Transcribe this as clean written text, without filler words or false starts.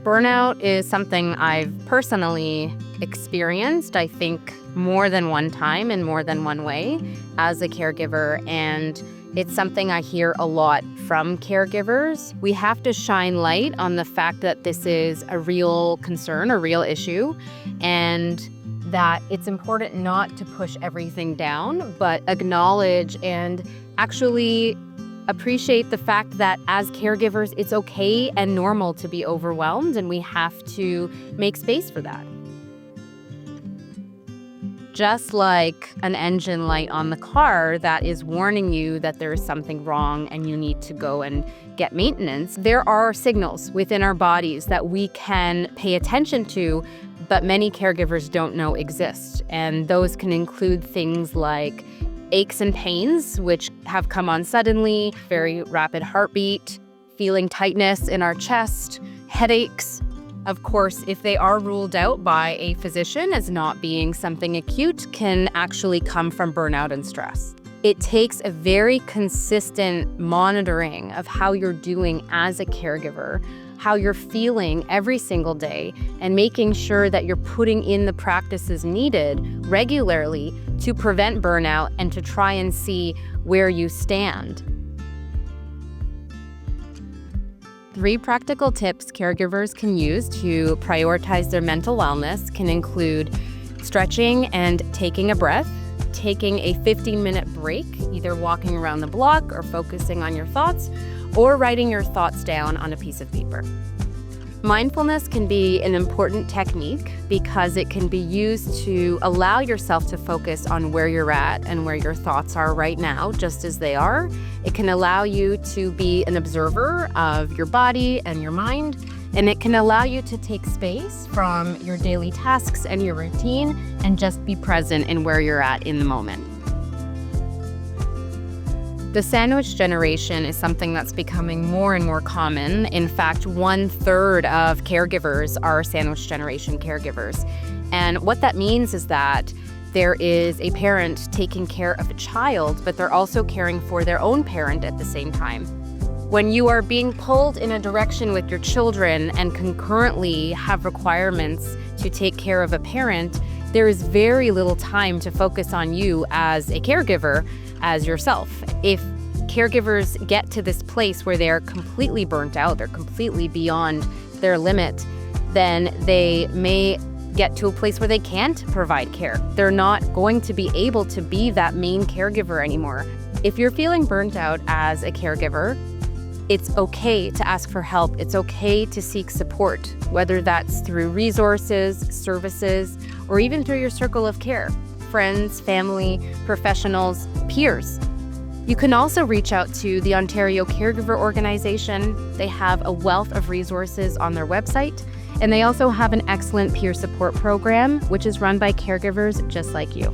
Burnout is something I've personally experienced, I think, more than one time in more than one way as a caregiver, and it's something I hear a lot from caregivers. We have to shine light on the fact that this is a real concern, a real issue, and that it's important not to push everything down, but acknowledge and actually appreciate the fact that as caregivers, it's okay and normal to be overwhelmed, and we have to make space for that. Just like an engine light on the car that is warning you that there is something wrong and you need to go and get maintenance, there are signals within our bodies that we can pay attention to, but many caregivers don't know exist. And those can include things like aches and pains, which have come on suddenly, very rapid heartbeat, feeling tightness in our chest, headaches. Of course, if they are ruled out by a physician as not being something acute, can actually come from burnout and stress. It takes a very consistent monitoring of how you're doing as a caregiver, how you're feeling every single day, and making sure that you're putting in the practices needed regularly to prevent burnout and to try and see where you stand. 3 practical tips caregivers can use to prioritize their mental wellness can include stretching and taking a breath, taking a 15-minute break, either walking around the block or focusing on your thoughts, or writing your thoughts down on a piece of paper. Mindfulness can be an important technique because it can be used to allow yourself to focus on where you're at and where your thoughts are right now, just as they are. It can allow you to be an observer of your body and your mind, and it can allow you to take space from your daily tasks and your routine and just be present in where you're at in the moment. The sandwich generation is something that's becoming more and more common. In fact, 1/3 of caregivers are sandwich generation caregivers. And what that means is that there is a parent taking care of a child, but they're also caring for their own parent at the same time. When you are being pulled in a direction with your children and concurrently have requirements to take care of a parent, there is very little time to focus on you as a caregiver, as yourself. If caregivers get to this place where they're completely burnt out, they're completely beyond their limit, then they may get to a place where they can't provide care. They're not going to be able to be that main caregiver anymore. If you're feeling burnt out as a caregiver, it's okay to ask for help. It's okay to seek support, whether that's through resources, services, or even through your circle of care, friends, family, professionals, peers. You can also reach out to the Ontario Caregiver Organization. They have a wealth of resources on their website, and they also have an excellent peer support program, which is run by caregivers just like you.